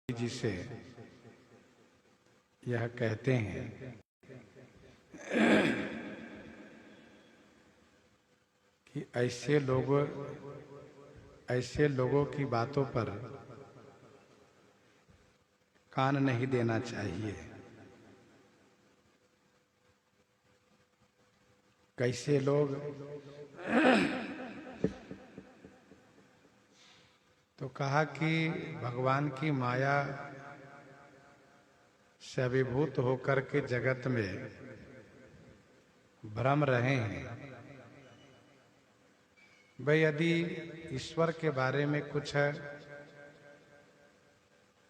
जी से यह कहते हैं कि ऐसे लोगों की बातों पर कान नहीं देना चाहिए। कैसे लोग तो कहा कि भगवान की माया से अभिभूत होकर के जगत में भ्रम रहे हैं। भाई यदि ईश्वर के बारे में कुछ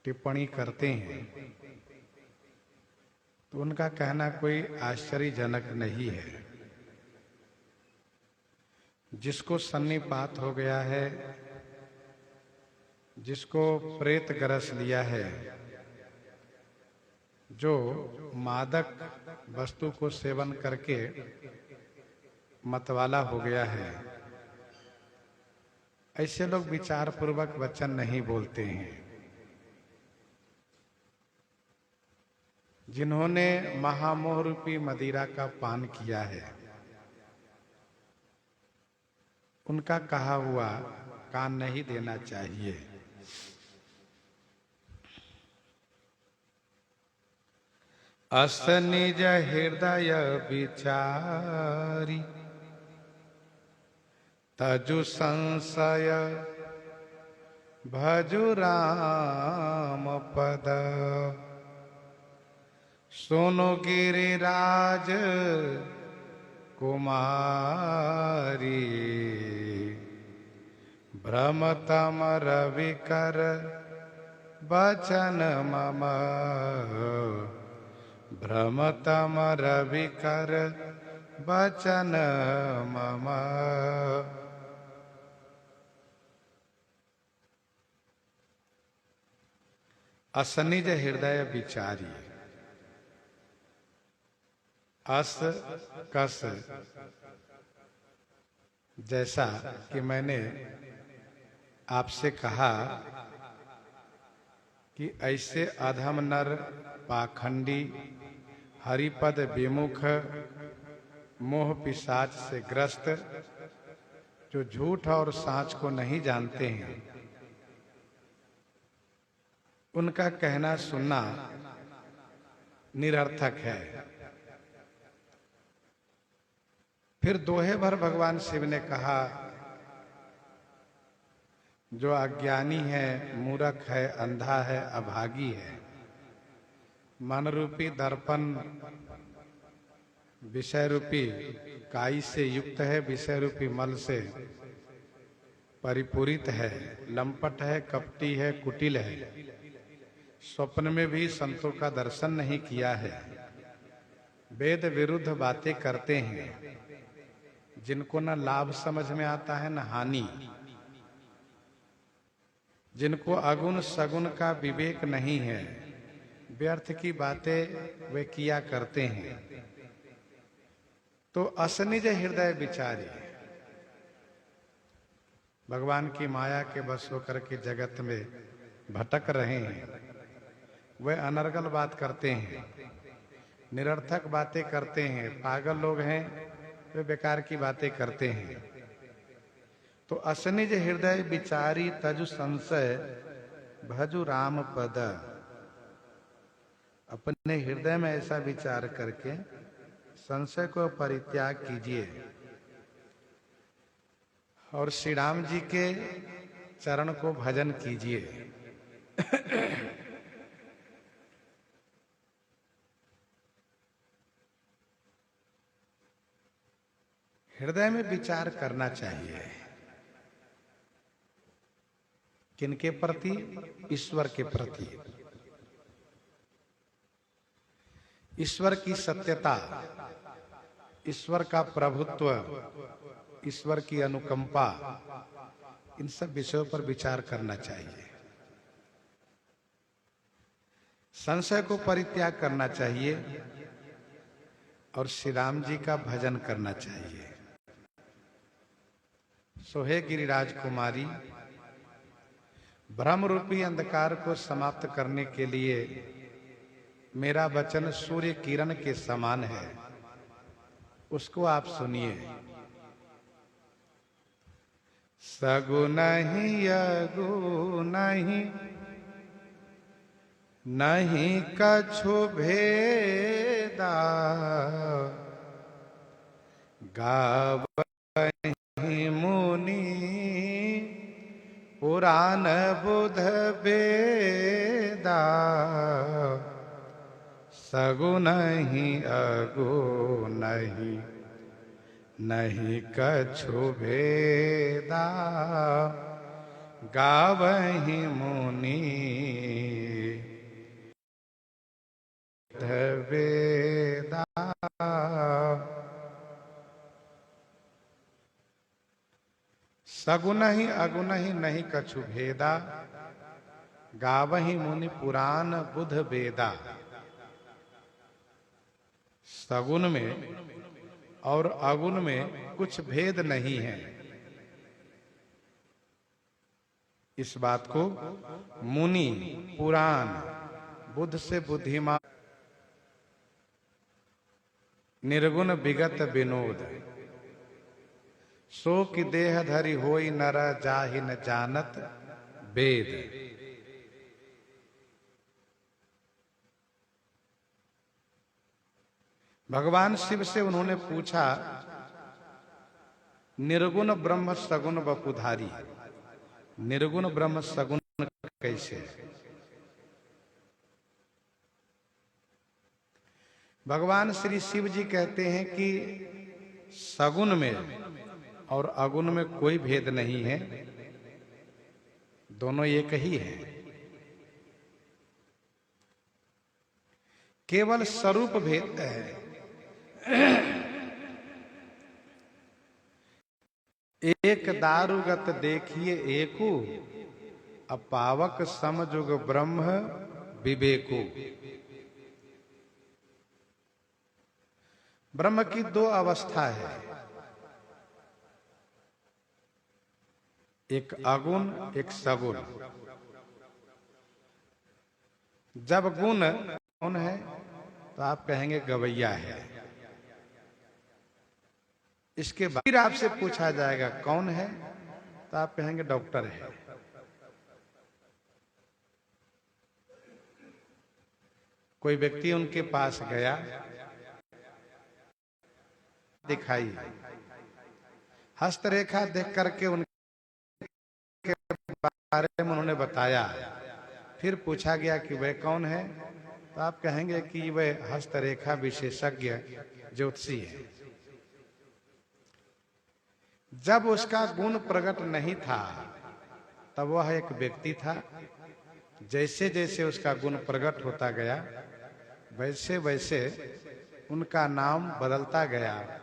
टिप्पणी करते हैं तो उनका कहना कोई आश्चर्यजनक नहीं है। जिसको सन्निपात हो गया है, जिसको प्रेत ग्रस लिया है, जो मादक वस्तु को सेवन करके मतवाला हो गया है, ऐसे लोग विचार पूर्वक वचन नहीं बोलते हैं। जिन्होंने महामोह रूपी मदिरा का पान किया है, उनका कहा हुआ कान नहीं देना चाहिए। अस निज हृदय विचारी तजु संशय भजु राम पद। सुनो गिरिराज कुमारी भ्रमतम रविकर बचन मम। भ्रमतम रविकर बचन मम। असनिज हृदय विचारी। अस कस जैसा कि मैंने आपसे कहा कि ऐसे अधम नर पाखंडी हरिपद विमुख मोह पिशाच से ग्रस्त जो झूठ और साच को नहीं जानते हैं, उनका कहना सुनना निरर्थक है। फिर दोहे भर भगवान शिव ने कहा, जो अज्ञानी है, मूर्ख है, अंधा है, अभागी है, मन रूपी दर्पण विषय रूपी काई से युक्त है, विषय रूपी मल से परिपूरित है, लंपट है, कपटी है, कुटिल है, स्वप्न में भी संतों का दर्शन नहीं किया है, वेद विरुद्ध बातें करते हैं, जिनको न लाभ समझ में आता है न हानि, जिनको अगुण सगुण का विवेक नहीं है, व्यर्थ की बातें वे किया करते हैं, तो असनिज हृदय विचारी भगवान की माया के बस होकर के जगत में भटक रहे हैं। वे अनर्गल बात करते हैं, निरर्थक बातें करते हैं, पागल लोग हैं, वे बेकार की बातें करते हैं। तो असनिज हृदय विचारी तजु संशय भजु राम पद। अपने हृदय में ऐसा विचार करके संशय को परित्याग कीजिए और श्री राम जी के चरण को भजन कीजिए। हृदय में विचार करना चाहिए। किनके प्रति? ईश्वर के प्रति। ईश्वर की सत्यता, ईश्वर का प्रभुत्व, ईश्वर की अनुकंपा, इन सब विषयों पर विचार करना चाहिए। संशय को परित्याग करना चाहिए और श्री राम जी का भजन करना चाहिए। सोहे गिरिराज कुमारी भ्रम रूपी अंधकार को समाप्त करने के लिए मेरा वचन सूर्य किरण के समान है, उसको आप सुनिए। सगुन ही अगुन ही नहीं कछु भेदा, गावहि मुनि पुराण बुध वेदा। सगुन ही अगुन ही नहीं कछु भेदा, गावहि मुनि वेदा। सगुन ही अगुन ही नहीं कछु भेदा, गावहि मुनि पुराण बुध वेदा। सगुन में और अगुन में कुछ भेद नहीं है। इस बात को मुनि, पुराण, बुद्ध से बुद्धिमान, निर्गुण विगत विनोद, सो कि देह धरि होई नर जाहि न जानत वेद। भगवान शिव से उन्होंने पूछा, निर्गुण ब्रह्म सगुण वपुधारी, निर्गुण ब्रह्म सगुण कैसे? भगवान श्री शिव जी कहते हैं कि सगुन में और अगुन में कोई भेद नहीं है, दोनों एक ही है। केवल स्वरूप भेद है। एक दारुगत देखिए एकु, अपावक समजुग ब्रह्म विवेकु। ब्रह्म की दो अवस्था है, एक अगुण एक सगुण। जब गुण कौन है तो आप कहेंगे गवैया है। इसके बाद फिर आपसे पूछा जाएगा कौन है तो आप कहेंगे डॉक्टर है। कोई व्यक्ति उनके पास गया, दिखाई, हस्तरेखा देख करके उनके बारे में उन्होंने बताया। फिर पूछा गया कि वह कौन है तो आप कहेंगे कि वह हस्तरेखा विशेषज्ञ ज्योतिषी है। जब उसका गुण प्रकट नहीं था तब वह एक व्यक्ति था। जैसे जैसे उसका गुण प्रकट होता गया वैसे वैसे उनका नाम बदलता गया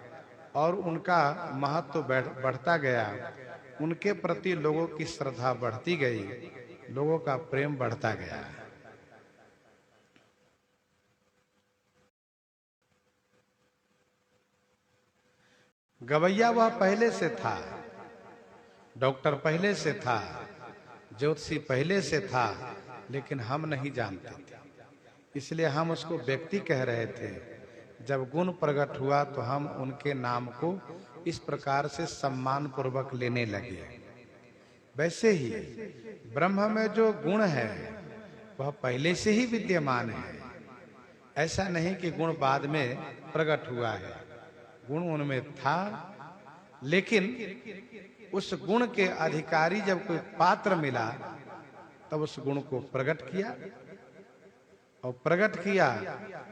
और उनका महत्व बढ़ता गया। उनके प्रति लोगों की श्रद्धा बढ़ती गई, लोगों का प्रेम बढ़ता गया। गवैया वह पहले से था, डॉक्टर पहले से था, ज्योतिषी पहले से था, लेकिन हम नहीं जानते थे, इसलिए हम उसको व्यक्ति कह रहे थे। जब गुण प्रकट हुआ तो हम उनके नाम को इस प्रकार से सम्मान पूर्वक लेने लगे। वैसे ही ब्रह्म में जो गुण है वह पहले से ही विद्यमान है। ऐसा नहीं कि गुण बाद में प्रकट हुआ है, गुण उनमें था, लेकिन उस गुण के अधिकारी जब कोई पात्र मिला तब उस गुण को प्रकट किया। और प्रकट किया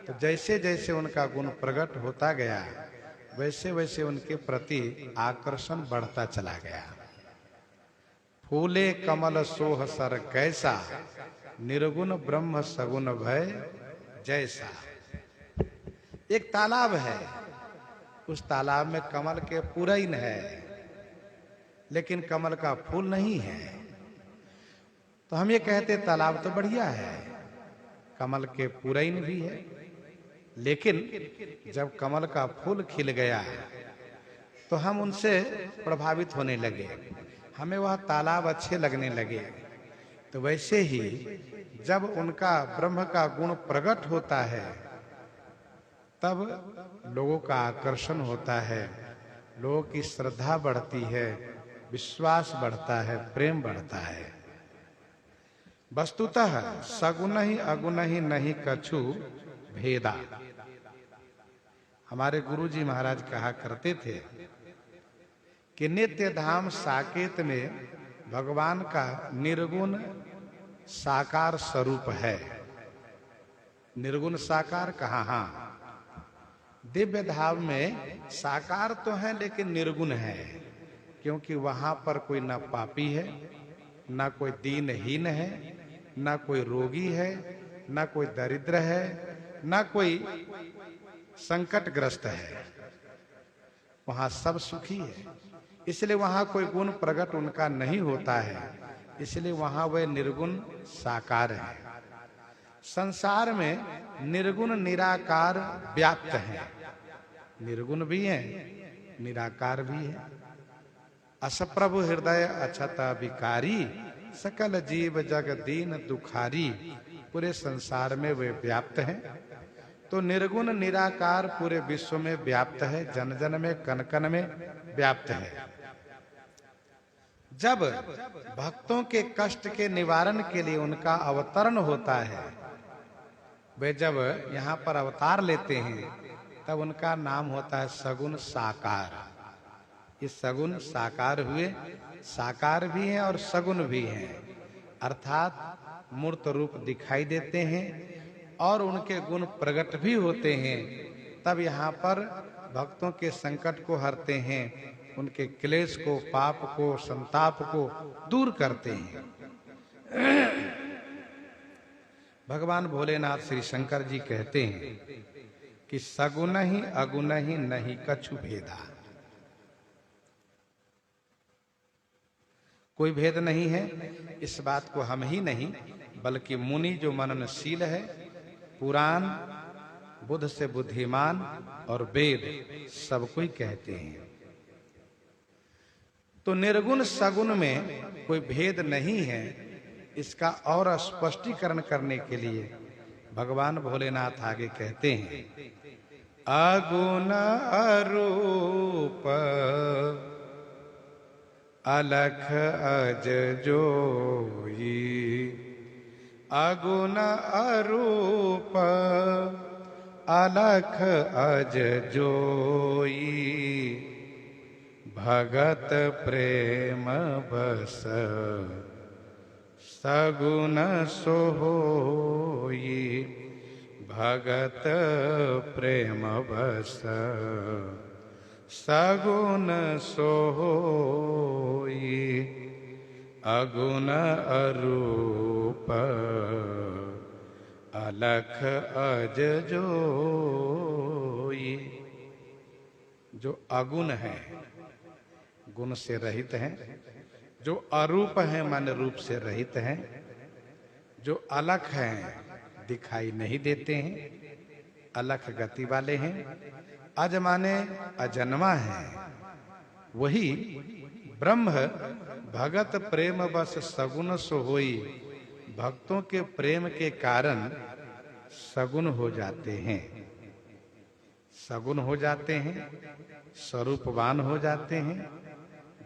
तो जैसे जैसे उनका गुण प्रकट होता गया वैसे वैसे उनके प्रति आकर्षण बढ़ता चला गया। फूले कमल सोह सर कैसा, निर्गुण ब्रह्म सगुण भय जैसा। एक तालाब है, उस तालाब में कमल के पुरैन है, लेकिन कमल का फूल नहीं है। तो हम ये कहते तालाब तो बढ़िया है, कमल के पुरैन भी है, लेकिन जब कमल का फूल खिल गया तो हम उनसे प्रभावित होने लगे, हमें वह तालाब अच्छे लगने लगे। तो वैसे ही जब उनका ब्रह्म का गुण प्रकट होता है तब लोगों का आकर्षण होता है, लोगों की श्रद्धा बढ़ती है, विश्वास बढ़ता है, प्रेम बढ़ता है। वस्तुतः सगुण ही अगुण ही नहीं कछु भेदा। हमारे गुरुजी महाराज कहा करते थे कि नित्य धाम साकेत में भगवान का निर्गुण साकार स्वरूप है। निर्गुण साकार कहा? हाँ, दिव्य धाम में साकार तो है लेकिन निर्गुण है, क्योंकि वहां पर कोई ना पापी है, ना कोई दीनहीन है, ना कोई रोगी है, ना कोई दरिद्र है, ना कोई संकटग्रस्त है। वहां सब सुखी है, इसलिए वहां कोई गुण प्रकट उनका नहीं होता है, इसलिए वहां वे निर्गुण साकार है। संसार में निर्गुण निराकार व्याप्त है, निर्गुण भी है, निराकार भी है। असप्रभु हृदय अछत विकारी, सकल जीव जग दीन दुखारी। पूरे संसार में वे व्याप्त हैं। तो निर्गुण निराकार पूरे विश्व में व्याप्त है, जन जन में, कन कन में व्याप्त है। जब भक्तों के कष्ट के निवारण के लिए उनका अवतरण होता है, वे जब यहाँ पर अवतार लेते हैं, तब उनका नाम होता है सगुण साकार। ये सगुण साकार हुए, साकार भी हैं और सगुण भी हैं, अर्थात मूर्त रूप दिखाई देते हैं और उनके गुण प्रकट भी होते हैं। तब यहाँ पर भक्तों के संकट को हरते हैं, उनके क्लेश को, पाप को, संताप को दूर करते हैं। भगवान भोलेनाथ श्री शंकर जी कहते हैं कि सगुण ही अगुण ही नहीं कछु भेदा। कोई भेद नहीं है। इस बात को हम ही नहीं बल्कि मुनि जो मननशील है, पुराण, बुद्ध से बुद्धिमान और वेद सब कोई कहते हैं। तो निर्गुण सगुण में कोई भेद नहीं है, इसका और स्पष्टीकरण करने के लिए भगवान भोलेनाथ आगे कहते हैं, अगुण अरूप अलख अज जोई, अगुण अरूप अलख अज जोई, भगत प्रेम बस सगुण सोई, भगत प्रेम बस सगुण सोई, अगुण अरूप अलख अज जोई। जो अगुण है, गुण से रहित हैं, जो अरूप हैं मान रूप से रहित हैं, जो अलख हैं दिखाई नहीं देते हैं, अलख गति वाले हैं, अज माने अजन्मा है, वही ब्रह्म भगत प्रेम बस सगुण सो होई। भक्तों के प्रेम के कारण सगुण हो जाते हैं, सगुण हो जाते हैं, स्वरूपवान हो जाते हैं,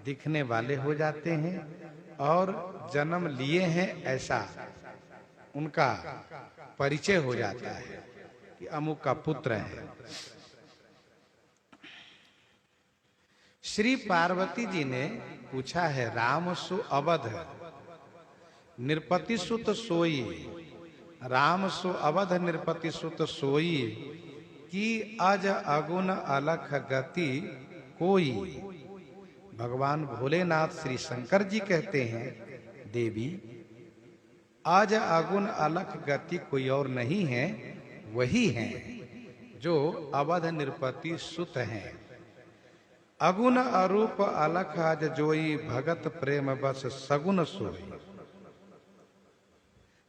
दिखने वाले हो जाते हैं और जन्म लिए हैं ऐसा उनका परिचय हो जाता है कि अमुक का पुत्र है। श्री पार्वती जी ने पूछा है, राम सु अवध नृपति सुत सोई, राम सु अवध नृपति सुत सोई, कि अज अगुण अलख गति कोई। भगवान भोलेनाथ श्री शंकर जी कहते हैं, देवी आज अगुण अलख गति कोई और नहीं है, वही है जो अवध नृपति सुत हैं। अगुण अरूप अलख अज जोई, भगत प्रेम बस सगुण सोई।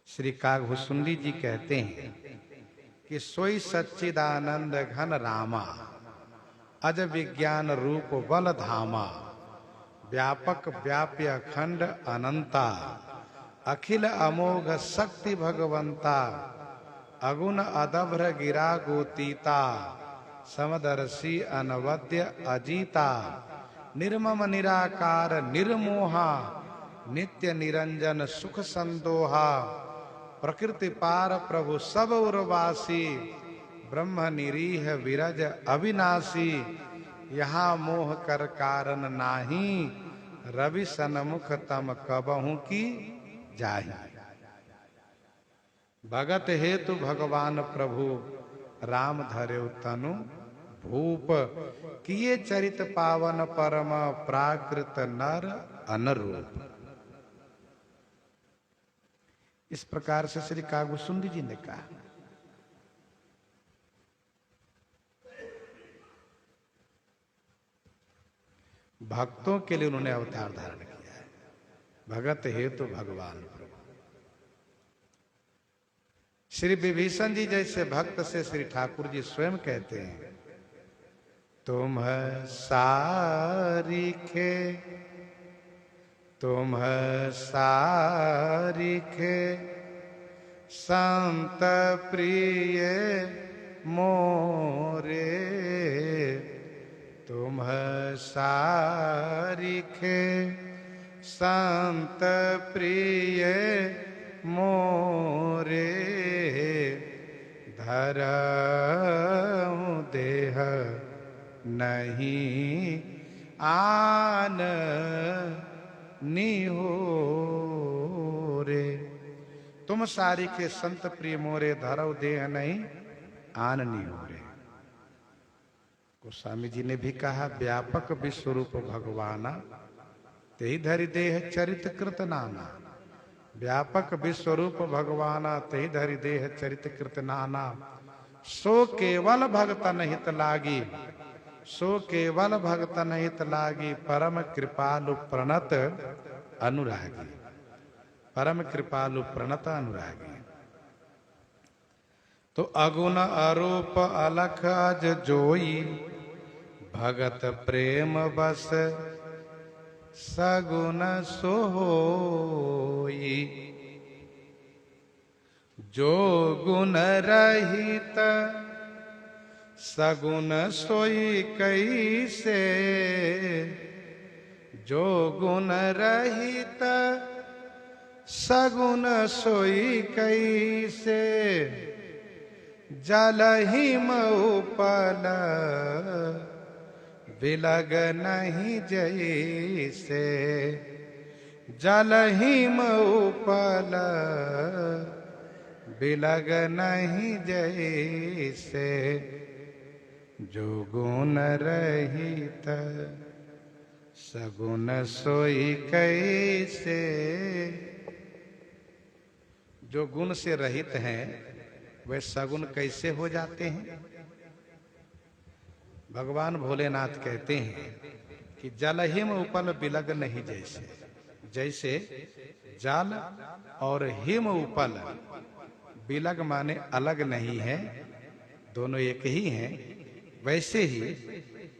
श्री कागभूषुंडी जी कहते हैं कि सोई सच्चिदानंद घन रामा, अज विज्ञान रूप बल धामा, व्यापक व्याप्य अखंड अनंता, अखिल अमोघ शक्ति भगवंता, अगुण अदभ्र गिरा गोतीता, समदर्शी अनवद्य अजीता, निर्मम निराकार निर्मोहा, नित्य निरंजन सुख संदोहा, प्रकृति पार प्रभु सब उर्वासी, ब्रह्म निरीह विरज अविनाशी, यहाँ मोह कर कारण नाही, रवि सन्मुख तम कबहू की जाहि। भगत हेतु भगवान प्रभु, राम धर्यो तनु भूप, किए चरित पावन परम, प्राकृत नर अनरूप। इस प्रकार से श्री कागभूषुंडी जी ने कहा। भक्तों के लिए उन्होंने अवतार धारण किया है। भगत हेतु भगवान प्रभु। श्री विभीषण जी जैसे भक्त से श्री ठाकुर जी स्वयं कहते हैं, तुम सारिखे, तुम सारिखे संत प्रिय मोरे, तुम सारिखे संत प्रिय मोरे, धरऊं देह नहीं आन निहोरे। तुम सारिखे संत प्रिय मोरे, धरऊ देह नहीं आन निहोरे। गोस्वामी जी ने भी कहा, व्यापक विश्वरूप भगवाना, तेहि धरि देह चरित कृत नाना। व्यापक विश्वरूप भगवाना, तेहि धरि देह चरित कृत नाना। सो केवल भगतन हित लागी, सो केवल भगतन हित लागी, परम कृपालु प्रणत अनुरागी, परम कृपालु प्रणत अनुरागी। तो अगुण अरूप अलख अज जोई, भगत प्रेम बस सगुन सोई। जो गुण रहित सगुन सोई कैसे, जो गुण रहित सगुन सोई कैसे, जल हिम उपल बिलग नहीं जैसे, जल हिम उपल बिलग नहीं जैसे। जो गुण रहित सगुन सोई कैसे। जो गुण से रहित हैं वे सगुन कैसे हो जाते हैं? भगवान भोलेनाथ कहते हैं कि जल हिम उपल बिलग नहीं जैसे। जैसे जल और हिम उपल, बिलग माने अलग नहीं है, दोनों एक ही हैं, वैसे ही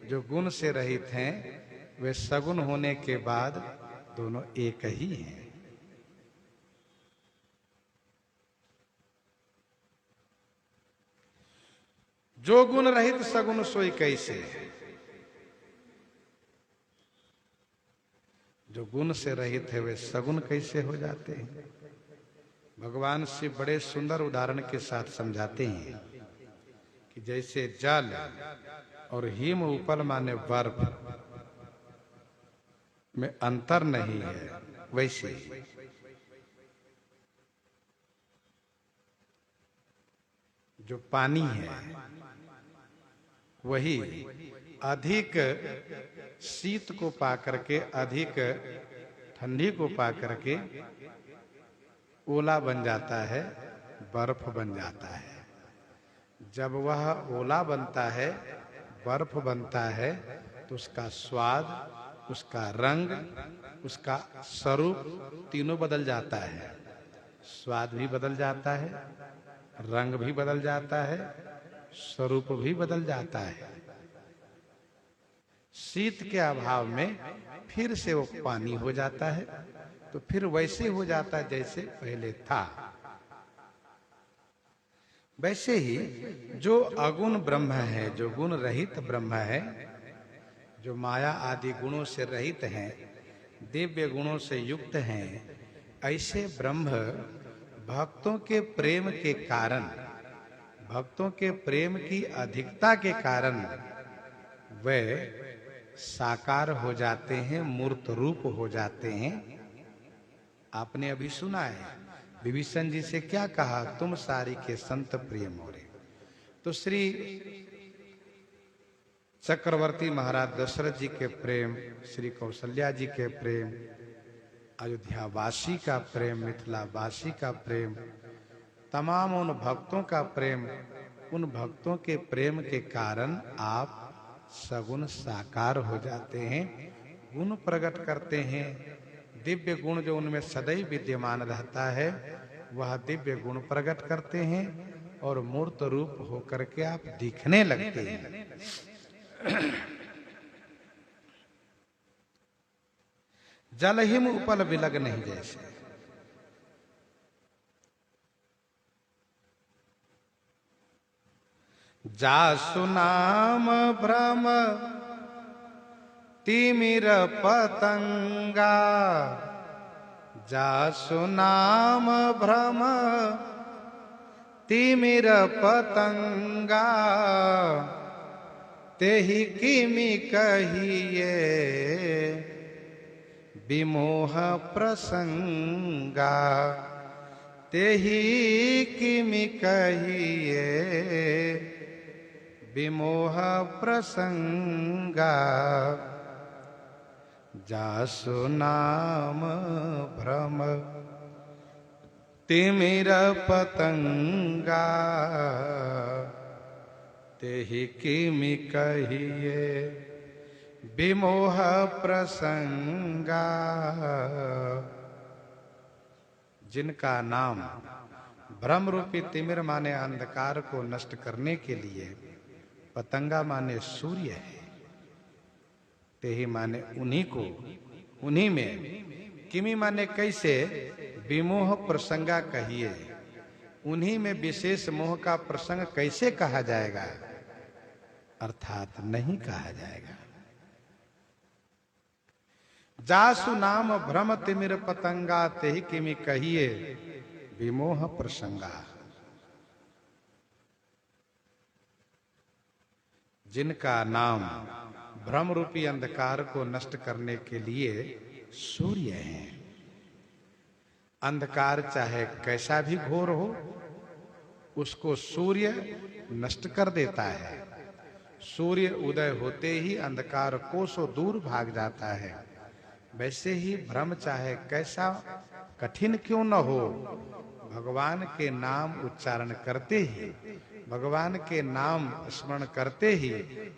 जो गुण से रहित हैं वे सगुन होने के बाद दोनों एक ही हैं। जो गुण रहित सगुन सोई कैसे। जो गुण से रहित है वे सगुन कैसे हो जाते हैं? भगवान से बड़े सुंदर उदाहरण के साथ समझाते हैं कि जैसे जल और हिम उपल माने बर्फ में अंतर नहीं है, वैसे जो पानी है वही अधिक शीत को पा करके, अधिक ठंडी को पा करके ओला बन जाता है, बर्फ बन जाता है। जब वह ओला बनता है, बर्फ बनता है, तो उसका स्वाद, उसका रंग, उसका स्वरूप तीनों बदल जाता है। स्वाद भी बदल जाता है, रंग भी बदल जाता है, स्वरूप भी बदल जाता है। शीत के अभाव में फिर से वो पानी हो जाता है, तो तो फिर वैसे हो जाता जैसे पहले था। वैसे ही जो अगुण ब्रह्म है, जो गुण रहित ब्रह्म है, जो माया आदि गुणों से रहित हैं, दिव्य गुणों से युक्त हैं, ऐसे ब्रह्म भक्तों के प्रेम के कारण, भक्तों के प्रेम की अधिकता के कारण वे साकार हो जाते हैं, मूर्त रूप हो जाते हैं। आपने अभी सुना है विभीषण जी से क्या कहा, तुम सारी के संत प्रिय मोरे। तो श्री चक्रवर्ती महाराज दशरथ जी के प्रेम, श्री कौशल्या जी के प्रेम, अयोध्या वासी का प्रेम, मिथिला वासी का प्रेम, तमाम उन भक्तों का प्रेम, उन भक्तों के प्रेम के कारण आप सगुण साकार हो जाते हैं, गुण प्रकट करते हैं। दिव्य गुण जो उनमें सदैव विद्यमान रहता है वह दिव्य गुण प्रकट करते हैं और मूर्त रूप होकर के आप दिखने लगते हैं। जल हिम उपल विलग नहीं जैसे। जासु नाम भ्रम तिमिर पतंगा, जासु नाम भ्रम तिमिर पतंगा, तेहि किमि कहिए विमोह प्रसंगा, तेहि किमि कहिए विमोह प्रसंगा, जासु नाम भ्रम तिमिर पतंगा, तेहि किमि कहिए विमोह प्रसंगा। जिनका नाम भ्रम रूपी तिमिर माने अंधकार को नष्ट करने के लिए, पतंगा माने सूर्य है, तेहि माने उन्हीं को, उन्हीं में, किमि माने कैसे, विमोह प्रसंगा कहिए, उन्हीं में विशेष मोह का प्रसंग कैसे कहा जाएगा, अर्थात नहीं कहा जाएगा। जासु नाम भ्रम तिमिर पतंगा, तेहि किमि कहिए विमोह प्रसंगा। जिनका नाम भ्रम रूपी अंधकार को नष्ट करने के लिए सूर्य है। अंधकार चाहे कैसा भी घोर हो, उसको सूर्य नष्ट कर देता है। सूर्य उदय होते ही अंधकार कोसों दूर भाग जाता है। वैसे ही भ्रम चाहे कैसा कठिन क्यों न हो, भगवान के नाम उच्चारण करते ही, भगवान के नाम स्मरण करते ही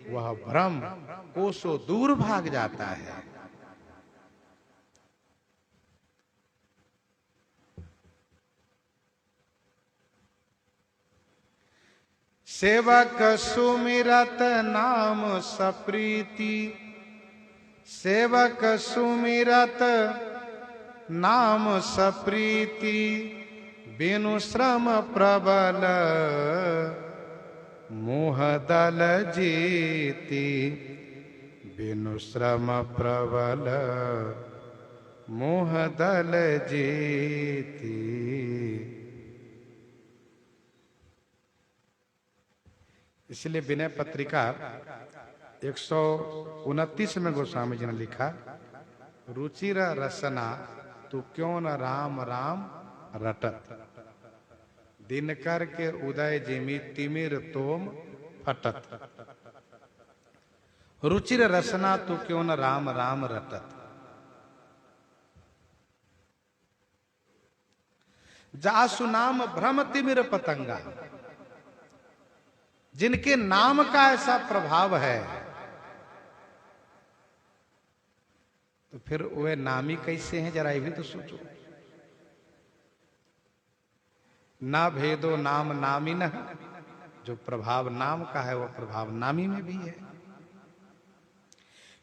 वह भ्रम कोसों दूर भाग जाता है। सेवक सुमिरत नाम सप्रीति, सेवक सुमिरत नाम सप्रीति, बिनु श्रम प्रबल मोह दल जीती, बिनु श्रम प्रबल मोह दल जीती। इसलिए विनय पत्रिका 129 में गोस्वामी जी ने लिखा, रुचिर रसना तू क्यों न राम राम रटत, दिनकर के उदय जिमि तिमिर तोम फटत। रुचिर रसना तू क्यों न राम राम रटत। जासु नाम भ्रम तिमिर पतंगा, जिनके नाम का ऐसा प्रभाव है, तो फिर वे नामी कैसे हैं, जरा ये भी तो सोचो। ना भेदो नाम नामी न, जो प्रभाव नाम का है वह प्रभाव नामी में भी है।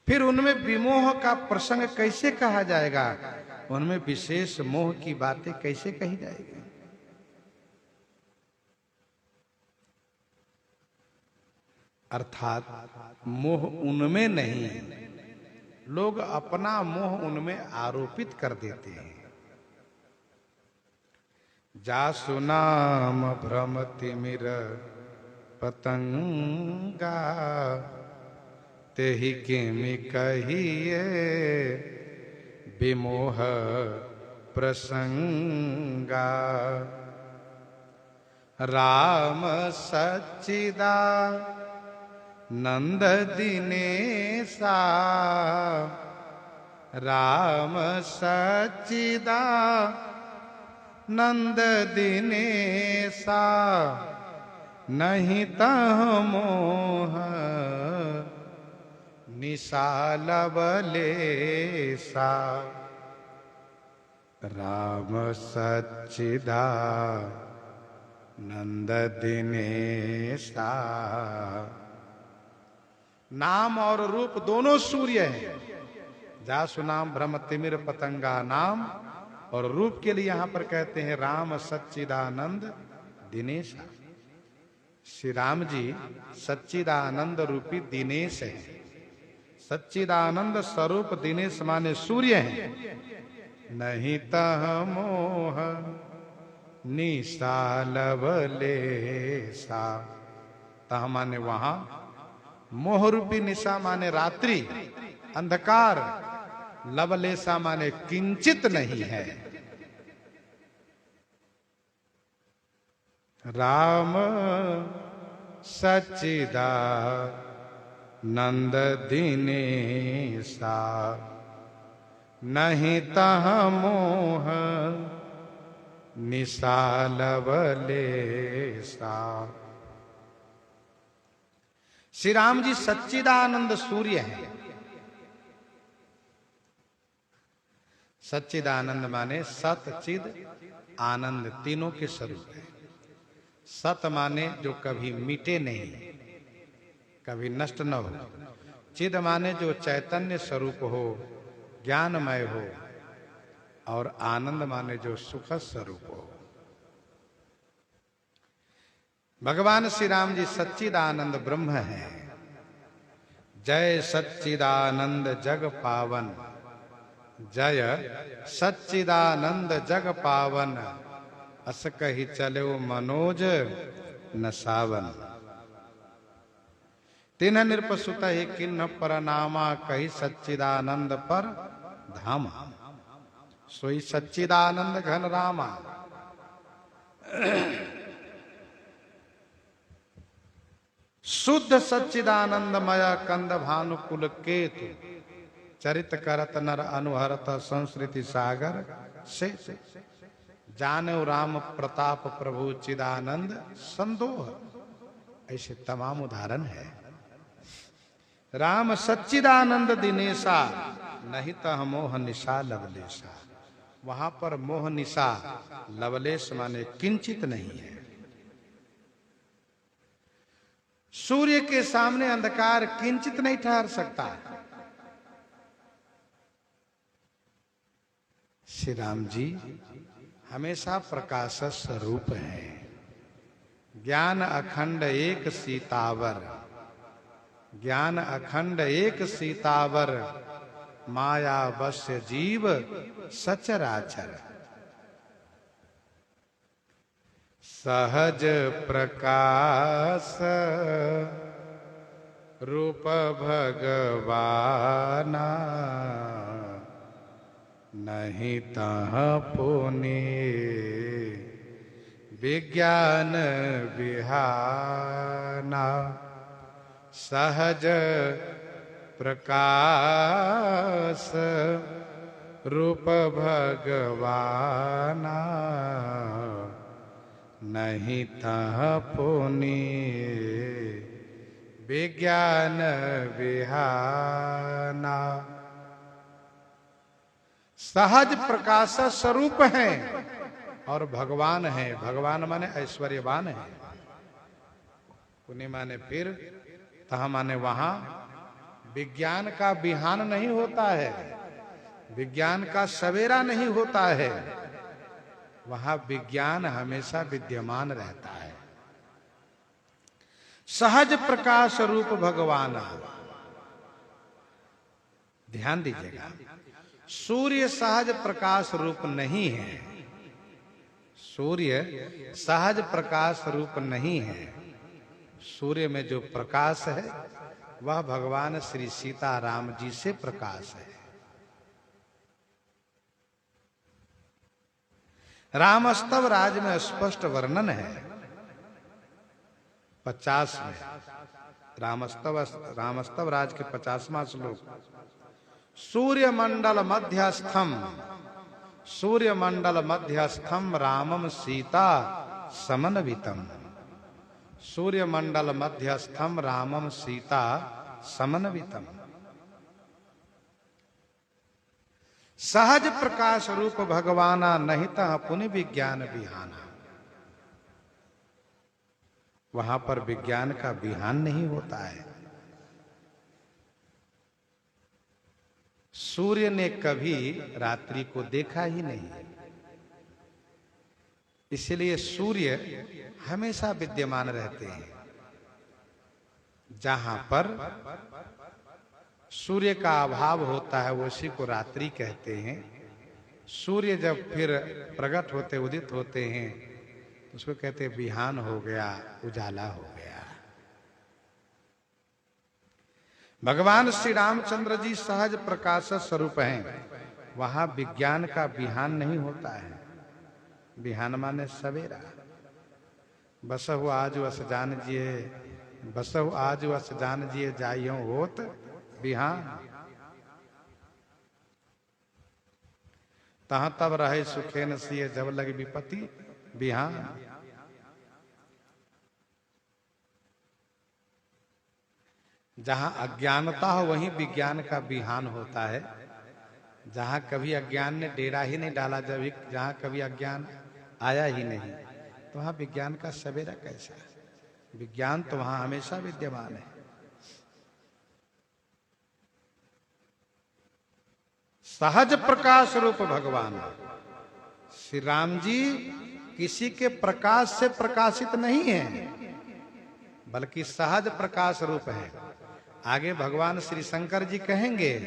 फिर उनमें विमोह का प्रसंग कैसे कहा जाएगा, उनमें विशेष मोह की बातें कैसे कही जाएगी? अर्थात मोह उनमें नहीं, लोग अपना मोह उनमें आरोपित कर देते हैं। जासु नाम भ्रम तिमिर पतंगा, तेहि किमि कहिए विमोह प्रसंगा। राम सच्चिदानंद दिनेशा, राम सच्चिदानंद दिनेशा, नहीं तह मोह निशा लवलेशा। राम सच्चिदानंद दिनेशा। नाम और रूप दोनों सूर्य हैं। जासु नाम भ्रम तिमिर पतंगा नाम और रूप के लिए यहां पर कहते हैं राम सच्चिदानंद दिनेशा। श्री राम जी सच्चिदानंद रूपी दिनेश है। सच्चिदानंद स्वरूप दिनेश माने सूर्य हैं। नहीं तह मोह निशा लवलेशा। तह माने वहां, मोह रूपी निशा माने रात्रि अंधकार, लवलेशा माने किंचित नहीं है। राम सच्चिदानंद दिनेशा, नहीं तह मोह निशा लवलेशा। श्री राम जी सच्चिदानंद सूर्य हैं। सच्चिदानंद माने सत चिद आनंद, तीनों के स्वरूप है। सत माने जो कभी मिटे नहीं, कभी नष्ट न हो। चिद माने जो चैतन्य स्वरूप हो, ज्ञानमय हो। और आनंद माने जो सुख स्वरूप हो। भगवान श्री राम जी सच्चिदानंद ब्रह्म है। जय सच्चिदानंद जग पावन, जय सच्चिदानंद जग पावन। अस कही चलो मनोज न सावन। तिन्ह नृपसुत ही किन्ह परनामा, कही सच्चिदानंद पर धामा। सोई सच्चिदानंद घन रामा। शुद्ध सच्चिदानंदमय कंद भानुकुल केतु, चरित करत नर अनुहरत संस्कृति सागर से। जानो राम प्रताप प्रभु चिदानंद संदोह। ऐसे तमाम उदाहरण है। राम सच्चिदानंद दिनेशा, नहीं तह मोह निशा लवलेशा। वहां पर मोह निशा लवलेश माने किंचित नहीं है। सूर्य के सामने अंधकार किंचित नहीं ठहर सकता। श्री राम जी हमेशा प्रकाश स्वरूप है। ज्ञान अखंड एक सीतावर, ज्ञान अखंड एक सीतावर। माया वश्य जीव सचराचर। सहज प्रकाश रूप भगवाना, नहीं तह पुनि विज्ञान विहाना। सहज प्रकाश रूप भगवाना, नहीं तह पुनि विज्ञान विहाना। सहज प्रकाश स्वरूप हैं और भगवान है। भगवान माने ऐश्वर्यवान है। पुण्य माने फिर, तह माने वहां। विज्ञान का विहान नहीं होता है। विज्ञान का सवेरा नहीं होता है, वहां विज्ञान हमेशा विद्यमान रहता है। सहज प्रकाश रूप भगवान, ध्यान दीजिएगा, सूर्य सहज प्रकाश रूप नहीं है। सूर्य सहज प्रकाश रूप नहीं है। सूर्य में जो प्रकाश है वह भगवान श्री सीताराम जी से प्रकाश है। रामस्तव राज में स्पष्ट वर्णन है 50 में, रामस्तव राज के 50वां श्लोक। सूर्य मंडल मध्यस्थम रामम सीता समन्वितम। सूर्य मंडल मध्यस्थम रामम सीता समन्वितम। सहज प्रकाश रूप भगवाना नहितः पुनि विज्ञान विहाना। वहां पर विज्ञान का विहान नहीं होता है। सूर्य ने कभी रात्रि को देखा ही नहीं, इसलिए सूर्य हमेशा विद्यमान रहते हैं। जहां पर सूर्य का अभाव होता है उसी को रात्रि कहते हैं। सूर्य जब फिर प्रकट होते, उदित होते हैं, उसको कहते हैं बिहान हो गया, उजाला हो गया। भगवान श्री रामचंद्र जी सहज प्रकाश स्वरूप हैं, वहां विज्ञान का बिहान नहीं होता है। बिहान माने सवेरा। बसहु आज वस जान जिए, बसहु आज वस जान जिए, जाइयो होत बिहान। तहां तब रहे सुखे न सिए, जब लगे विपत्ति बिहान। जहां अज्ञानता हो वहीं विज्ञान का बिहान होता है। जहां कभी अज्ञान ने डेरा ही नहीं डाला, जहां कभी अज्ञान आया ही नहीं, तो वहां विज्ञान का सवेरा कैसा? विज्ञान तो वहां हमेशा विद्यमान है। सहज प्रकाश रूप भगवान श्री राम जी किसी के प्रकाश से प्रकाशित नहीं है, बल्कि सहज प्रकाश रूप है। आगे भगवान श्री शंकर जी कहेंगे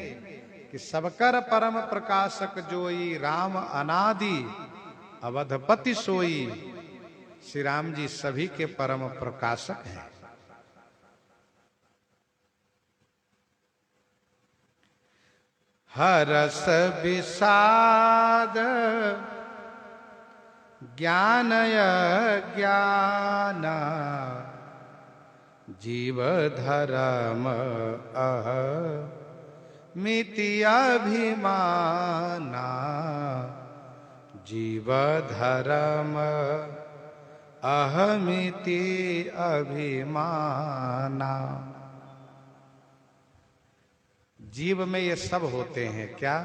कि सबकर परम प्रकाशक जोई, राम अनादि अवधपति सोई। श्री राम जी सभी के परम प्रकाशक हैं। हरस विषाद ज्ञानय ज्ञान, जीव धर्म मिति अभिमाना। जीव धर्म अहमिति अभिमाना। जीव में ये सब होते हैं क्या?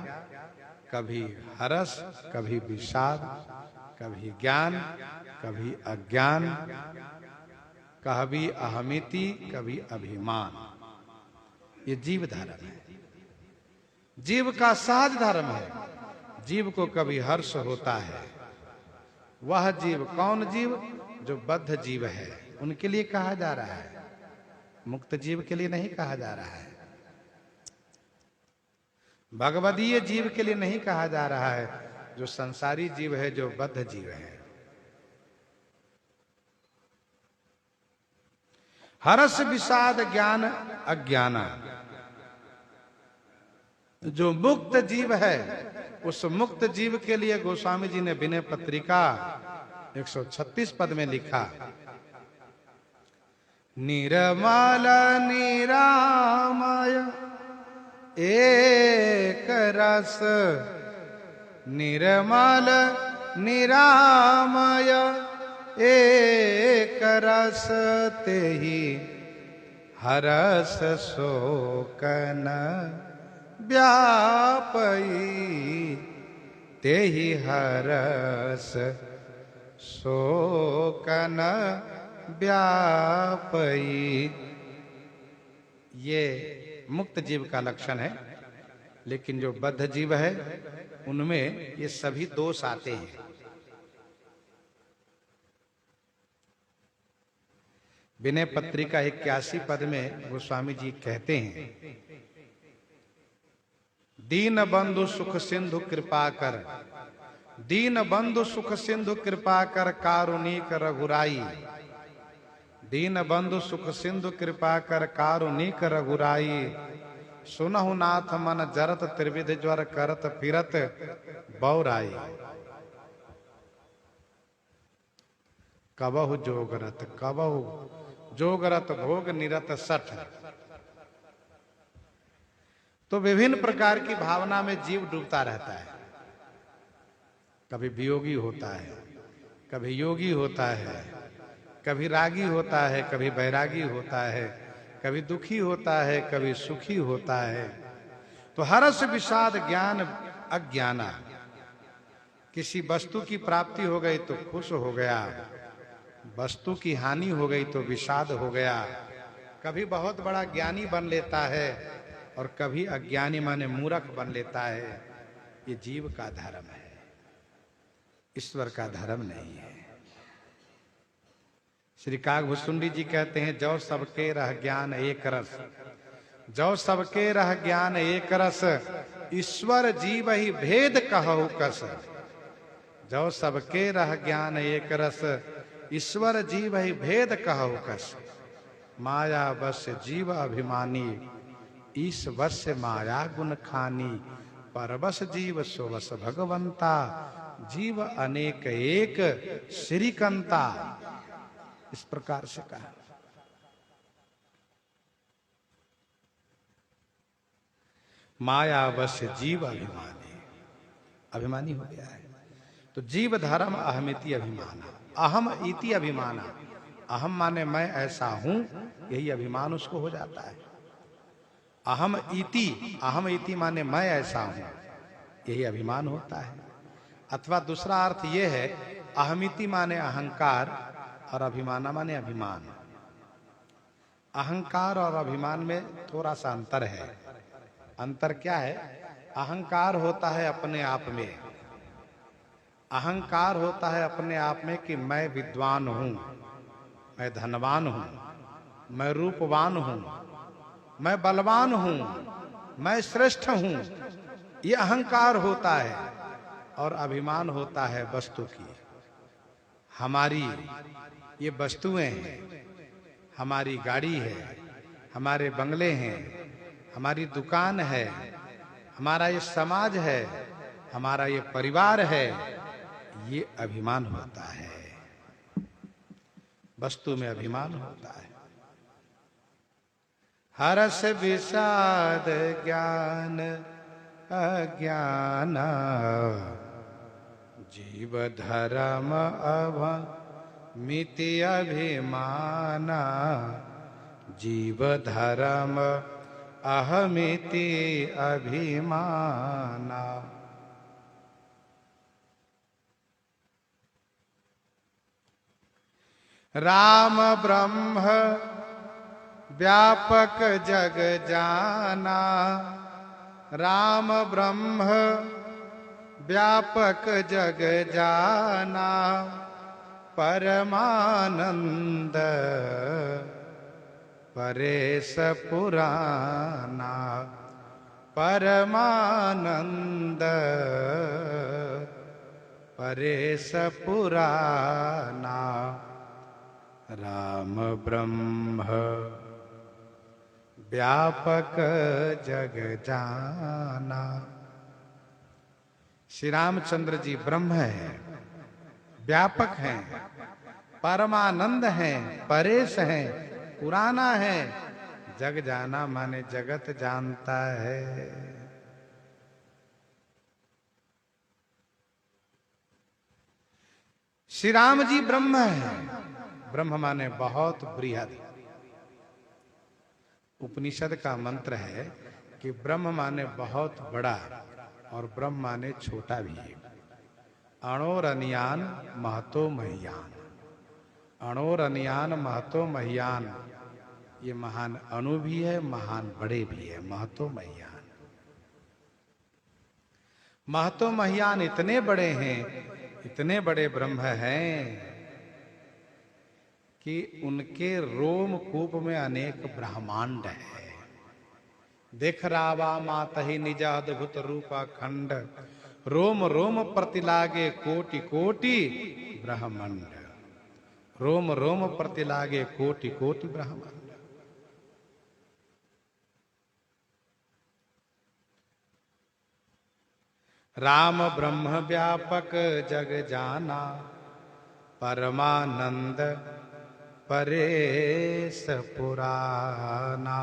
कभी हर्ष, कभी विषाद, कभी ज्ञान, कभी अज्ञान, कभी अहमिति, कभी अभिमान। ये जीव धर्म है, जीव का सहज धर्म है। जीव को कभी हर्ष होता है। वह जीव, कौन जीव? जो बद्ध जीव है, उनके लिए कहा जा रहा है, मुक्त जीव के लिए नहीं कहा जा रहा है। भगवदीय जीव के लिए नहीं कहा जा रहा है, जो संसारी जीव है, जो बद्ध जीव है। हर्ष विषाद ज्ञान अज्ञान, जो मुक्त जीव है, उस मुक्त जीव के लिए गोस्वामी जी ने विनय पत्रिका 136 पद में लिखा, निर्मल निरामय एक रस, निर्मल निरामय एक रस, तेहि हरस शोकन व्यापई। तेहि हरस शोकन व्यापई। ये मुक्त जीव का लक्षण है। लेकिन जो बद्ध जीव है उनमें ये सभी दोष आते हैं। विनय पत्रिका 81 पद में गोस्वामी जी कहते हैं, दीन बंधु सुख सिंधु कृपा कर, दीन बंधु सुख सिंधु कृपा कर, कारुणिक रघुराई। दीन बंधु सुख सिंधु कृपा कर, कारुणिक रघुराई। सुनहु नाथ मन जरत, त्रिविध ज्वर करत फिरत बौराई। कबहु जोगरत, कबहु जोगरत भोग निरत सठ। तो विभिन्न प्रकार की भावना में जीव डूबता रहता है। कभी वियोगी होता है, कभी योगी होता है, कभी रागी होता है, कभी बैरागी होता है, कभी दुखी होता है, कभी सुखी होता है। तो हर्ष विषाद ज्ञान अज्ञाना। किसी वस्तु की प्राप्ति हो गई तो खुश हो गया, वस्तु की हानि हो गई तो विषाद हो गया। कभी बहुत बड़ा ज्ञानी बन लेता है और कभी अज्ञानी माने मूर्ख बन लेता है। ये जीव का धर्म है, ईश्वर का धर्म नहीं है। श्री कागभूषुंडी जी कहते हैं, जो सबके रह ज्ञान एक रस, जो सबके रह ज्ञान एक रस, ईश्वर जीव ही भेद कहु कस। जो सबके रह ज्ञान एक रस, ईश्वर जीव ही भेद कहु कस। माया बस जीव अभिमानी, ईश वश माया गुण खानी। परवश जीव सोवस भगवंता, जीव अनेक एक श्रीकंता। इस प्रकार से कहा। मायावश जीव अभिमानी, अभिमानी हो गया है। तो जीव धर्म अहमिति अभिमाना, अहम इति अभिमाना। अहम माने मैं ऐसा हूं, यही अभिमान उसको हो जाता है। अहम इति माने मैं ऐसा हूं, यही अभिमान होता है। अथवा दूसरा अर्थ यह है, अहमिति माने अहंकार और अभिमाना माने अभिमान। अहंकार और अभिमान में थोड़ा सा अंतर है। अंतर क्या है? अहंकार होता है अपने आप में, अहंकार होता है अपने आप में कि मैं विद्वान हूं, मैं धनवान हूं, मैं रूपवान हूं, मैं बलवान हूं, मैं श्रेष्ठ हूं। ये अहंकार होता है। और अभिमान होता है वस्तु की। हमारी ये वस्तुएं हैं, हमारी गाड़ी है, हमारे बंगले हैं, हमारी दुकान है, हमारा ये समाज है, हमारा ये परिवार है। ये अभिमान होता है, वस्तु में अभिमान होता है। हर्ष विषाद ज्ञान अज्ञान, जीव धर्म अभमिति अभिमाना। जीव धर्म अहमिति अभिमाना। राम ब्रह्म व्यापक जग जाना, राम ब्रह्म व्यापक जग जाना। परमानंद परेश पुराना, परमानंद परेश पुराना। राम ब्रह्म व्यापक जग जाना। श्री रामचंद्र जी ब्रह्म है, व्यापक हैं, परमानंद हैं, परेश हैं, पुराना है। जग जाना माने जगत जानता है। श्री राम जी ब्रह्म है। ब्रह्म माने बहुत बृहद। उपनिषद का मंत्र है कि ब्रह्म माने बहुत बड़ा और ब्रह्म माने छोटा भी है। अणोरनियान महतो महियान, अणोरनियान महतो महियान। ये महान अणु भी है, महान बड़े भी है, महतो महियान। महतो महियान इतने बड़े हैं, इतने बड़े ब्रह्म हैं कि उनके रोमकूप में अनेक ब्रह्मांड है। देख रावा मात ही निजा अद्भुत रूपा खंड, रोम रोम प्रतिलागे कोटि कोटि ब्रह्मांड। रोम रोम प्रतिलागे कोटि कोटि ब्रह्मांड। राम ब्रह्म व्यापक जग जाना, परमानंद परेश पुराना।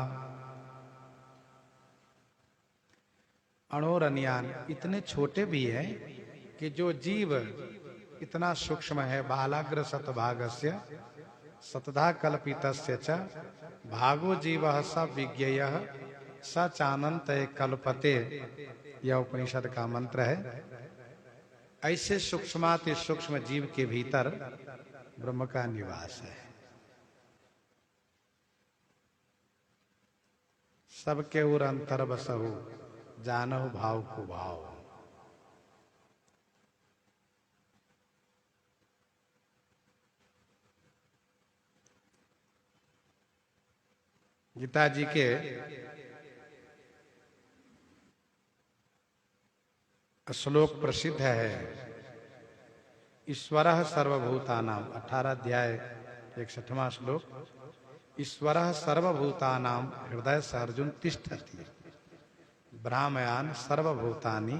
अणोरनियान इतने छोटे भी है कि जो जीव इतना सूक्ष्म है, बालाग्र सतभागस्य सतधा कल्पितस्य च भागो जीवः स विज्ञेयः स चानंत कल्पते, यह उपनिषद का मंत्र है। ऐसे सूक्ष्माति सूक्ष्म जीव के भीतर ब्रह्म का निवास है। सबके उर अंतर बसहु, जानहु भाव को भाव। गीता जी के श्लोक प्रसिद्ध है, ईश्वरः सर्वभूतानां, 18 अध्याय 61वां श्लोक। ईश्वरः सर्वभूतानां हृदय स अर्जुन तिष्ठति, ब्राह्मयान सर्वभूतानि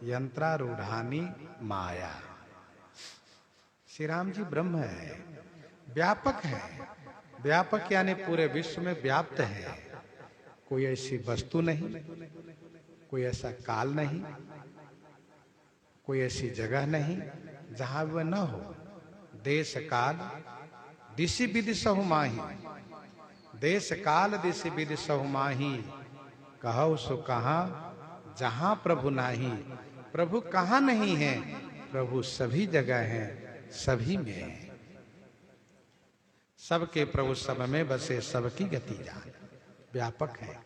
यंत्रारूढ़ानि माया। श्री राम जी ब्रह्म है, व्यापक है। व्यापक यानी पूरे विश्व में व्याप्त है। कोई ऐसी वस्तु नहीं, कोई ऐसा काल नहीं, कोई ऐसी जगह नहीं जहां वह न हो। देश काल दिशि विधि सहु माही, देश काल दिशि विधि सहु माही। कहो सो कहां जहां प्रभु नाही। प्रभु कहां नहीं है, प्रभु सभी जगह है, सभी में है। सबके प्रभु सब में बसे, सबकी गति जान। व्यापक है,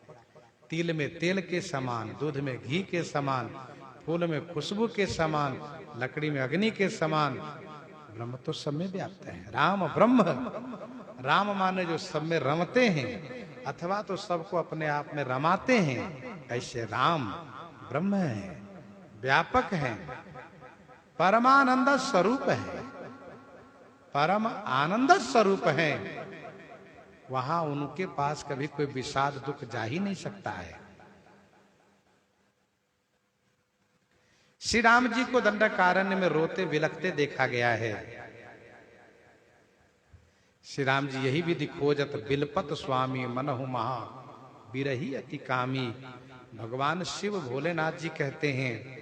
तिल में तेल के समान, दूध में घी के समान, फूल में खुशबू के समान, लकड़ी में अग्नि के समान। ब्रह्म तो सब में व्याप्त है। राम ब्रह्म, राम माने जो सब में रमते हैं अथवा तो सबको अपने आप में रमाते हैं, ऐसे राम ब्रह्म है, व्यापक है, परमानंद स्वरूप है, परम आनंद स्वरूप है। वहां उनके पास कभी कोई विषाद दुख जा ही नहीं सकता है। श्री राम जी को दंडकारण्य में रोते बिलखते देखा गया है। श्री राम जी यही विधि खोजत बिलपत स्वामी मनहु महा बिरही अति कामी। भगवान शिव भोलेनाथ जी कहते हैं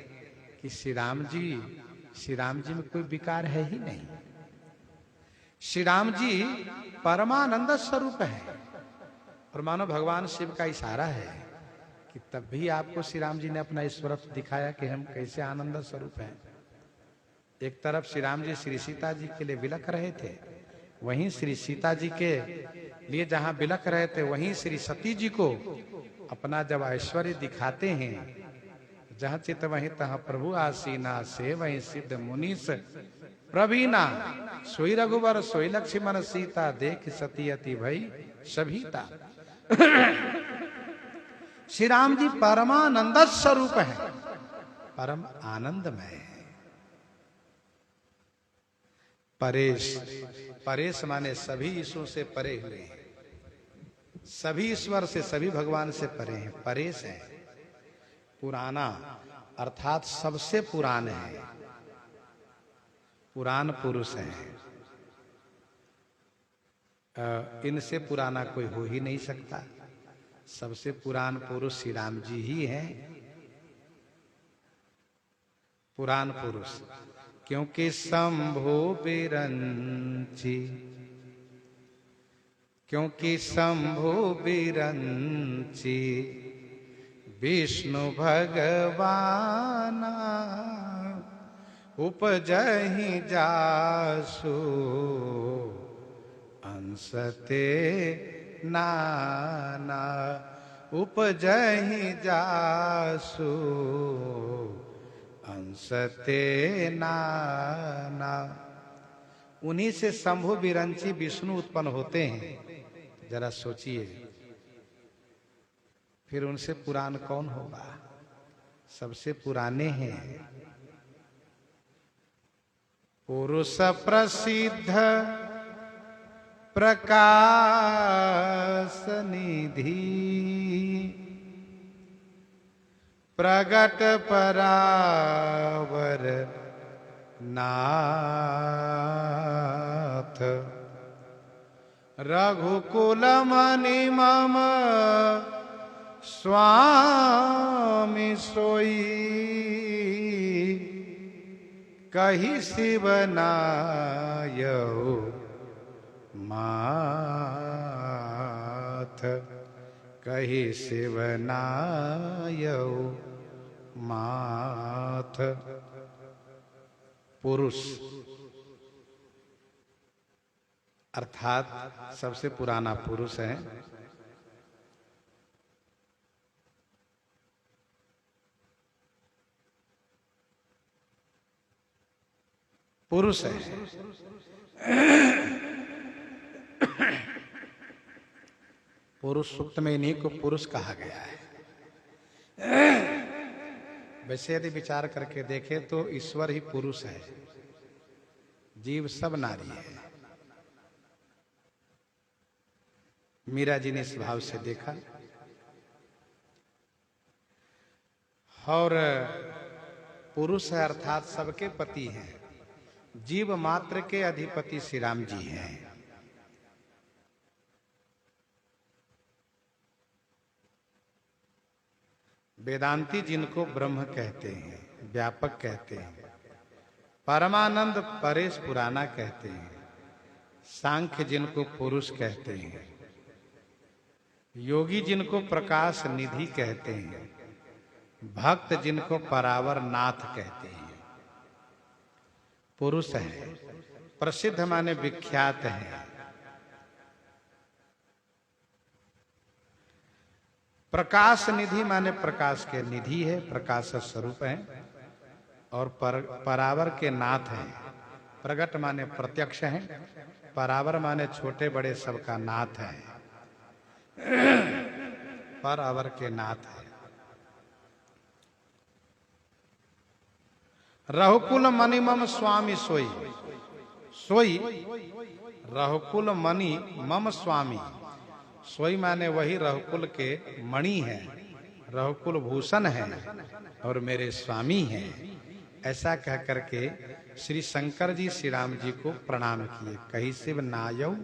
कि श्री राम जी में कोई विकार है ही नहीं। श्री राम जी परमानंद स्वरूप है। और मानो भगवान शिव का इशारा है कि तब भी आपको श्री राम जी ने अपना ईश्वर दिखाया कि हम कैसे आनंद स्वरूप हैं। एक तरफ श्री राम जी श्री सीता जी के लिए बिलख रहे थे, वहीं श्री सीता जी के लिए जहां बिलख रहे थे वहीं श्री सती जी को अपना जब ऐश्वर्य दिखाते हैं, जहां चित वहीं तहां प्रभु आसीना से वहीं सिद्ध मुनीस प्रवीणा। सोई रघुवर सोई लक्ष्मण सीता, देख सती अति भई सभीता। श्री राम जी परमानंद स्वरूप है, परम आनंदमय है। परेश, परेश माने सभी ईश्वर से परे हुए हैं, सभी ईश्वर से, सभी भगवान से परे हैं, परेश है। पुराना अर्थात सबसे पुरान है, पुराण पुरुष है। इनसे पुराना कोई हो ही नहीं सकता। सबसे पुरान पुरुष श्री राम जी ही हैं, पुराण पुरुष। क्योंकि शंभु बिरंची, क्योंकि शंभु बिरंची विष्णु भगवाना, उपजहि जासु अंसते नाना। उपजहि जासु हंसते नाना। उन्हीं से शंभु विरंची विष्णु उत्पन्न होते हैं। जरा सोचिए, फिर उनसे पुराण कौन होगा? सबसे पुराने हैं। पुरुष प्रसिद्ध प्रकाश निधि, प्रगट परावर नाथ। रघुकुल मनि मम स्वामी सोई, कही शिव नायउ माथ। कही शिव नायउ माथ। पुरुष अर्थात सबसे पुराना पुरुष है। पुरुष है। पुरुष सूक्त में इन्हीं को पुरुष कहा गया है। वैसे यदि विचार करके देखें तो ईश्वर ही पुरुष है, जीव सब नारी है। मीरा जी ने इस भाव से देखा। और पुरुष है अर्थात सबके पति हैं। जीव मात्र के अधिपति श्री राम जी हैं। वेदांती जिनको ब्रह्म कहते हैं, व्यापक कहते हैं, परमानंद परेश पुराना कहते हैं, सांख्य जिनको पुरुष कहते हैं, योगी जिनको प्रकाश निधि कहते हैं, भक्त जिनको परावर नाथ कहते हैं, पुरुष है। प्रसिद्ध माने विख्यात है। प्रकाश निधि माने प्रकाश के निधि है, प्रकाश स्वरूप है। और परावर के नाथ है। प्रगट माने प्रत्यक्ष है, परावर माने छोटे बड़े सबका नाथ है। परावर के नाथ है। रहुकुल मणि मम स्वामी सोई। सोई रहुकुल मणि मम स्वामी। सोई माने वही रहुकुल के मणि है, रहुकुल भूषण है और मेरे स्वामी हैं। ऐसा कह करके श्री शंकर जी श्री राम जी को प्रणाम किए। कही शिव नायउ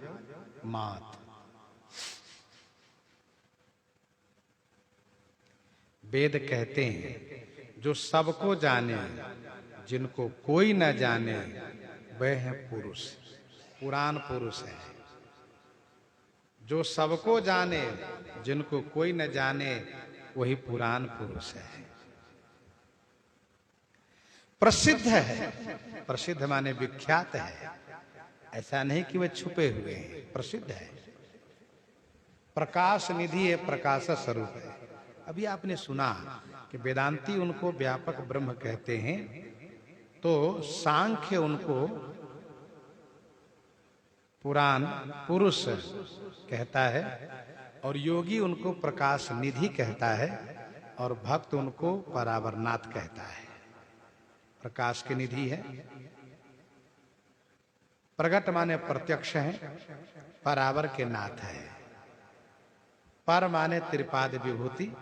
मात। वेद कहते हैं जो सबको जाने, जिनको कोई न जाने, वह है पुरुष। पुराण पुरुष है। जो सबको जाने, जिनको कोई न जाने, वही पुराण पुरुष है। प्रसिद्ध है। प्रसिद्ध माने विख्यात है। ऐसा नहीं कि वे छुपे हुए हैं, प्रसिद्ध है। प्रकाश निधि है, प्रकाश स्वरूप है। अभी आपने सुना कि वेदांती उनको व्यापक ब्रह्म कहते हैं, तो सांख्य उनको पुराण पुरुष कहता है, और योगी उनको प्रकाश निधि कहता है, और भक्त उनको परावरनाथ कहता है। प्रकाश की निधि है, प्रगट माने प्रत्यक्ष है, परावर के नाथ है। पर माने त्रिपाद विभूति,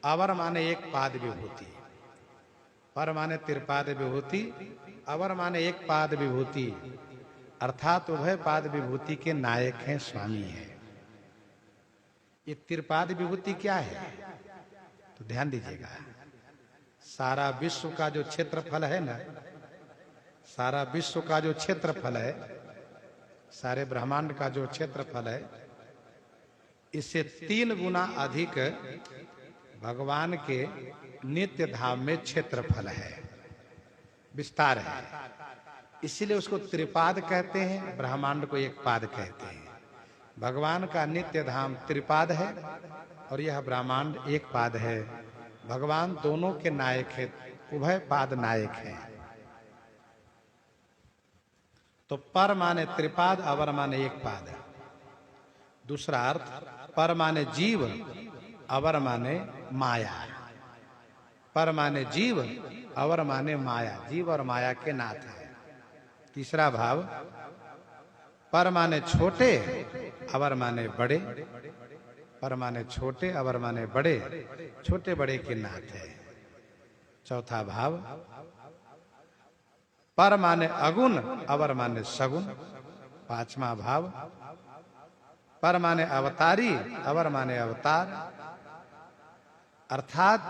अवर माने एक पाद विभूति। पर माने त्रिपाद विभूति, अवर माने एक पाद विभूति, अर्थात उभय पाद विभूति के नायक हैं, स्वामी हैं। ये त्रिपाद विभूति क्या है? तो ध्यान दीजिएगा। सारा विश्व का जो क्षेत्रफल है ना, सारा विश्व का जो क्षेत्रफल है, सारे ब्रह्मांड का जो क्षेत्रफल है, इससे 3 गुना अधिक भगवान के नित्य धाम में क्षेत्रफल है, विस्तार है। इसीलिए उसको त्रिपाद कहते हैं, ब्रह्मांड को एक पाद कहते हैं। भगवान का नित्य धाम त्रिपाद है और यह ब्रह्मांड एक पाद है। भगवान दोनों के नायक है, उभय पाद नायक हैं। तो पर माने त्रिपाद, अवर माने एक पाद। दूसरा अर्थ, पर माने जीव, अवर माने माया। पर माने जीव, अवर माने माया, जीव और माया के नाथ है। तीसरा भाव, पर माने छोटे, अवर माने बड़े। पर माने छोटे, अवर माने बड़े, छोटे बड़े के नाथ है। चौथा भाव, पर माने अगुण, अवर माने सगुण। पांचवा भाव, पर माने अवतारी, अवर माने अवतार। अर्थात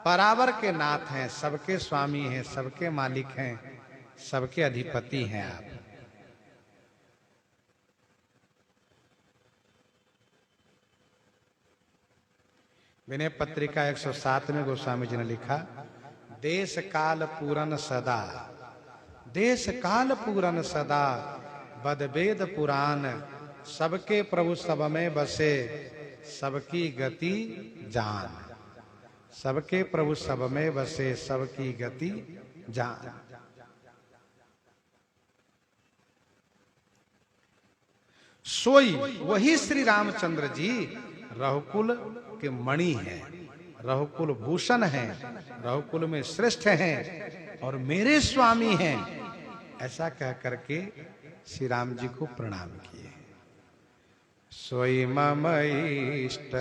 परावर के नाथ हैं, सबके स्वामी हैं, सबके मालिक हैं, सबके अधिपति हैं आप। विनय पत्रिका 107 में गोस्वामी जी ने लिखा, देश काल पूरन सदा, देश काल पूरन सदा, बद वेद पुराण, सबके प्रभु सब में बसे, सबकी गति जान। सबके प्रभु सब में बसे, सबकी गति जान। सोई वही श्री रामचंद्र जी रघुकुल के मणि हैं, रघुकुल भूषण हैं, रघुकुल में श्रेष्ठ हैं और मेरे स्वामी हैं। ऐसा कह करके श्री राम जी को प्रणाम किए। सोई मम इष्ट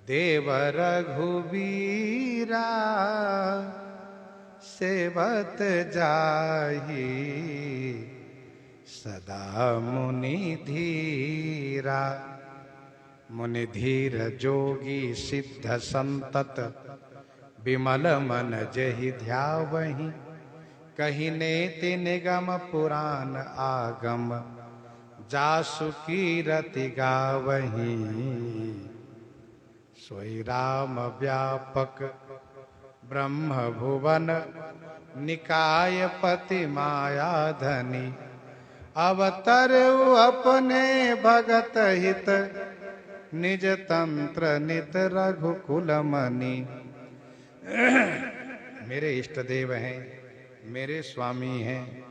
देव रघुवीरा, सेवत जाहि सदा मुनि धीरा। मुनि धीर जोगी सिद्ध संतत, विमल मन जहि ध्यावहि। कहि नेति निगम पुराण आगम, जासु कीरति गावहि। सोई राम व्यापक ब्रह्म भुवन, निकाय पति माया धनी। अवतरु अपने भगत हित, निज तंत्र नित रघुकुल मनि। मेरे इष्ट देव हैं, मेरे स्वामी हैं।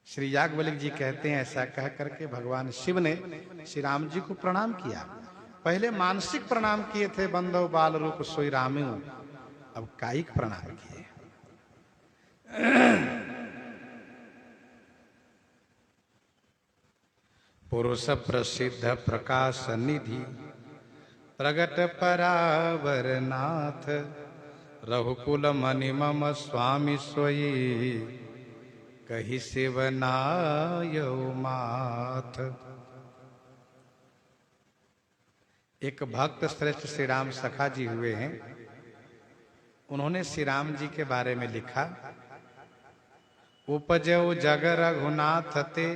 श्री याज्ञवल्क्य जी कहते हैं, ऐसा कह करके भगवान शिव ने श्री राम जी को प्रणाम किया। पहले मानसिक प्रणाम किए थे, बंदो बाल रूप सोई रामू, अब कायिक प्रणाम किए। पुरुष प्रसिद्ध प्रकाश निधि, प्रगट परावर नाथ। रघुकुल मनि मम स्वामी सोई, कहि शिव नायौ माथ। एक भक्त श्रेष्ठ श्री राम सखा जी हुए हैं, उन्होंने श्री राम जी के बारे में लिखा, उपजो जग रघुनाथ ते,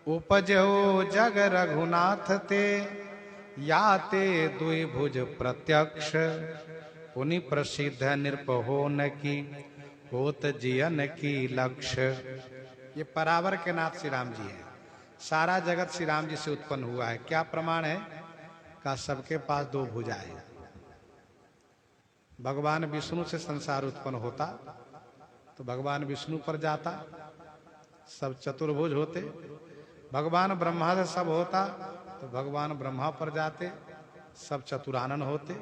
उपजो जग रघुनाथ ते। याते दुई भुज प्रत्यक्ष, पुनि प्रसिद्ध निरपहोन की, होत जियन की लक्ष्य। ये परावर के नाथ श्री राम जी हैं। सारा जगत श्री राम जी से उत्पन्न हुआ है। क्या प्रमाण है? का सबके पास दो भुजा है। भगवान विष्णु से संसार उत्पन्न होता तो भगवान विष्णु पर जाता, सब चतुर्भुज होते। भगवान ब्रह्मा से सब होता तो भगवान ब्रह्मा पर जाते, सब चतुरानन होते।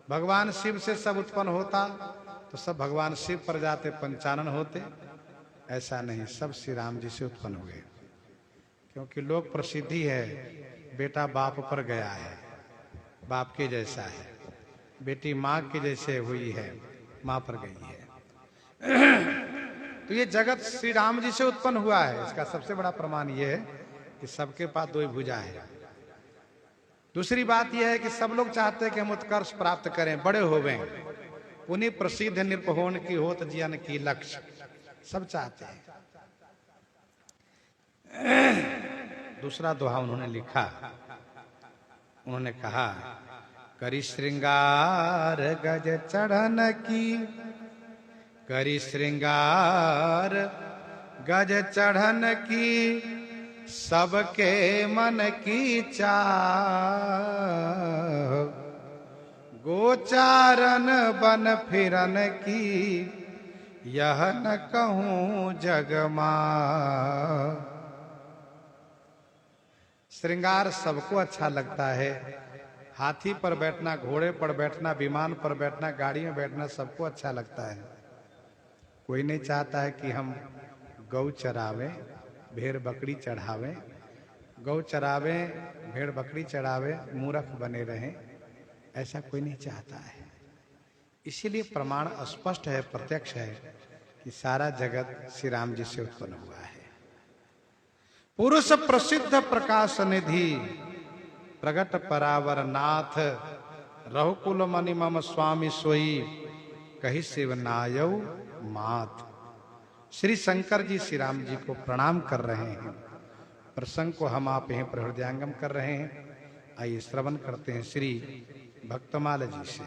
भगवान शिव से सब उत्पन्न होता तो सब भगवान शिव पर जाते, पंचानन होते। ऐसा नहीं, सब श्री राम जी से उत्पन्न हुए। क्योंकि लोक प्रसिद्धि है, बेटा बाप पर गया है, बाप के जैसा है। बेटी माँ के जैसे हुई है, माँ पर गई है। तो ये जगत श्री राम जी से उत्पन्न हुआ है। इसका सबसे बड़ा प्रमाण ये है कि सबके पास दो ही भुजा है। दूसरी बात यह है कि सब लोग चाहते हैं कि हम उत्कर्ष प्राप्त करें, बड़े होवें, उन्हीं प्रसिद्ध निरपहोन की होत जियन की लक्ष्य, सब चाहते हैं। दूसरा दोहा उन्होंने लिखा, उन्होंने कहा, करी श्रृंगार गज चढ़न की, करी श्रृंगार गज चढ़न की। सबके मन की चाह, गोचारन बन फिरन की यह न कहूं जगमा। श्रृंगार सबको अच्छा लगता है, हाथी पर बैठना, घोड़े पर बैठना, विमान पर बैठना, गाड़ी में बैठना सबको अच्छा लगता है। कोई नहीं चाहता है कि हम गौ चरावें, भेड़ बकरी चढ़ावें, गौ चरावें, भेड़ बकरी चढ़ावें, मूर्ख बने रहें, ऐसा कोई नहीं चाहता है। इसीलिए प्रमाण स्पष्ट है, प्रत्यक्ष है कि सारा जगत श्री राम जी से उत्पन्न हुआ है। पुरुष प्रसिद्ध प्रकाश निधि, प्रगट परावर नाथ, रघुकुल मणि मम स्वामी सोई, कही शिव नायौ मात। श्री शंकर जी श्री राम जी को प्रणाम कर रहे हैं। प्रसंग को हम आप यहीं पर हृदयांगम कर रहे हैं। आइए श्रवण करते हैं श्री भक्तमाल जी से।